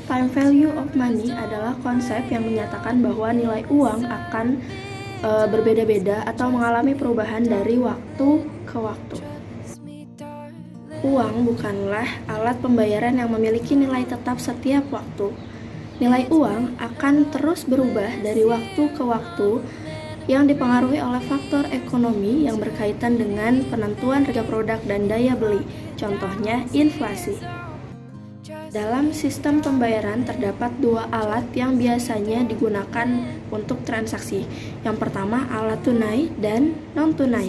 Time value of money adalah konsep yang menyatakan bahwa nilai uang akan berbeda-beda atau mengalami perubahan dari waktu ke waktu. Uang bukanlah alat pembayaran yang memiliki nilai tetap setiap waktu. Nilai uang akan terus berubah dari waktu ke waktu yang dipengaruhi oleh faktor ekonomi yang berkaitan dengan penentuan harga produk dan daya beli, contohnya inflasi. Dalam sistem pembayaran terdapat dua alat yang biasanya digunakan untuk transaksi. Yang pertama, alat tunai dan non-tunai.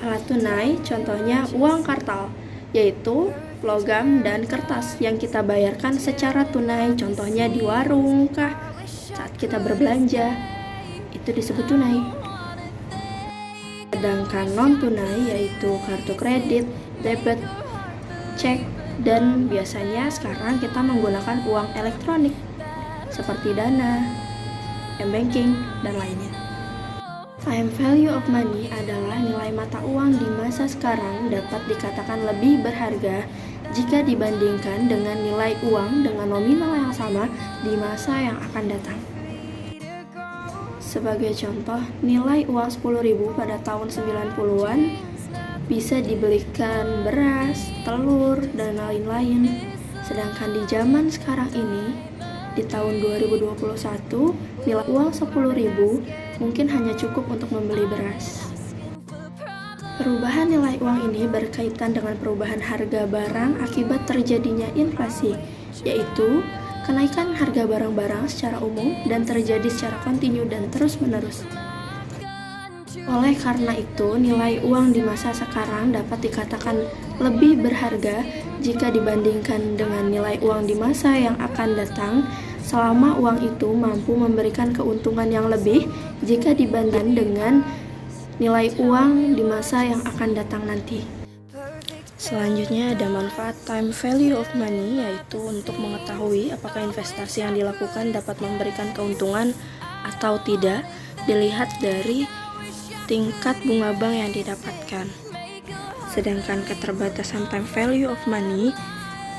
Alat tunai contohnya uang kartal, yaitu logam dan kertas yang kita bayarkan secara tunai, contohnya di warung kah, saat kita berbelanja, itu disebut tunai. Sedangkan non-tunai yaitu kartu kredit, debit, cek, dan biasanya sekarang kita menggunakan uang elektronik seperti Dana, m-banking, dan lainnya. Time value of money adalah nilai mata uang di masa sekarang dapat dikatakan lebih berharga jika dibandingkan dengan nilai uang dengan nominal yang sama di masa yang akan datang. Sebagai contoh, nilai uang 10.000 pada tahun 90-an bisa dibelikan beras, telur, dan lain-lain. Sedangkan di zaman sekarang ini, di tahun 2021, nilai uang 10.000 mungkin hanya cukup untuk membeli beras. Perubahan nilai uang ini berkaitan dengan perubahan harga barang akibat terjadinya inflasi, yaitu kenaikan harga barang-barang secara umum dan terjadi secara kontinu dan terus-menerus. Oleh karena itu, nilai uang di masa sekarang dapat dikatakan lebih berharga jika dibandingkan dengan nilai uang di masa yang akan datang, selama uang itu mampu memberikan keuntungan yang lebih jika dibandingkan dengan nilai uang di masa yang akan datang nanti. Selanjutnya ada manfaat time value of money, yaitu untuk mengetahui apakah investasi yang dilakukan dapat memberikan keuntungan atau tidak, dilihat dari tingkat bunga bank yang didapatkan. Sedangkan keterbatasan time value of money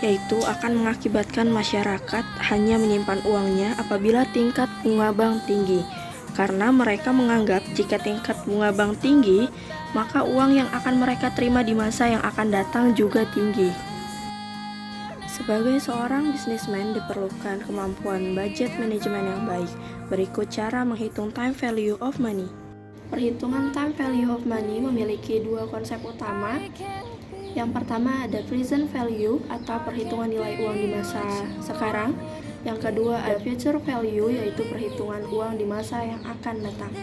yaitu akan mengakibatkan masyarakat hanya menyimpan uangnya apabila tingkat bunga bank tinggi, karena mereka menganggap jika tingkat bunga bank tinggi, maka uang yang akan mereka terima di masa yang akan datang juga tinggi. Sebagai seorang bisnismen diperlukan kemampuan budget manajemen yang baik. Berikut cara menghitung time value of money. Perhitungan time value of money memiliki dua konsep utama. Yang pertama ada present value atau perhitungan nilai uang di masa sekarang. Yang kedua ada future value, yaitu perhitungan uang di masa yang akan datang.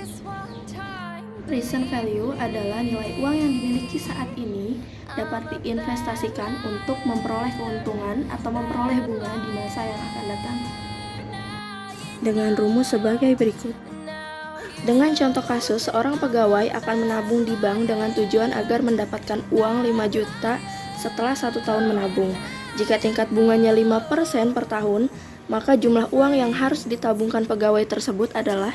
Present value adalah nilai uang yang dimiliki saat ini dapat diinvestasikan untuk memperoleh keuntungan atau memperoleh bunga di masa yang akan datang. Dengan rumus sebagai berikut. Dengan contoh kasus, seorang pegawai akan menabung di bank dengan tujuan agar mendapatkan uang 5 juta setelah 1 tahun menabung. Jika tingkat bunganya 5% per tahun, maka jumlah uang yang harus ditabungkan pegawai tersebut adalah,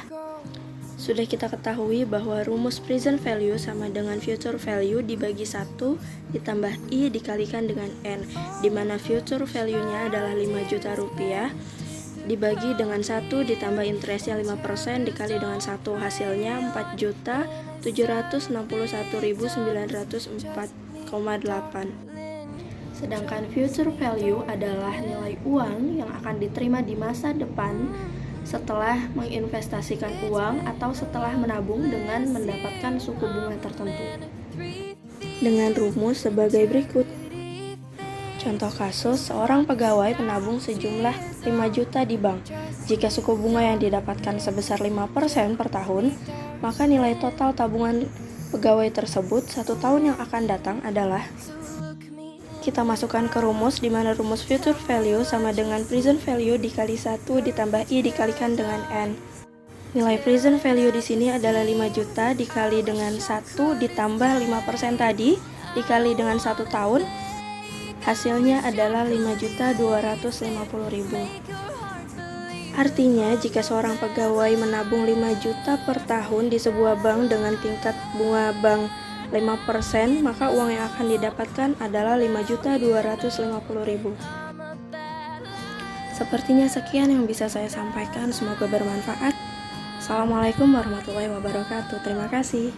sudah kita ketahui bahwa rumus present value sama dengan future value dibagi 1 ditambah I dikalikan dengan N, di mana future value-nya adalah 5 juta rupiah, dibagi dengan 1 ditambah interestnya 5% dikali dengan 1, hasilnya 4.761.904,8. Sedangkan future value adalah nilai uang yang akan diterima di masa depan setelah menginvestasikan uang atau setelah menabung dengan mendapatkan suku bunga tertentu. Dengan rumus sebagai berikut. Contoh kasus, seorang pegawai menabung sejumlah 5 juta di bank. Jika suku bunga yang didapatkan sebesar 5% per tahun, maka nilai total tabungan pegawai tersebut 1 tahun yang akan datang adalah, kita masukkan ke rumus, di mana rumus future value sama dengan present value dikali 1 ditambah I dikalikan dengan N. Nilai present value di sini adalah 5 juta dikali dengan 1 ditambah 5% tadi dikali dengan 1 tahun. Hasilnya adalah 5.250.000. Artinya, jika seorang pegawai menabung 5 juta per tahun di sebuah bank dengan tingkat bunga bank 5%, maka uang yang akan didapatkan adalah 5.250.000. Sepertinya sekian yang bisa saya sampaikan, semoga bermanfaat. Assalamualaikum warahmatullahi wabarakatuh. Terima kasih.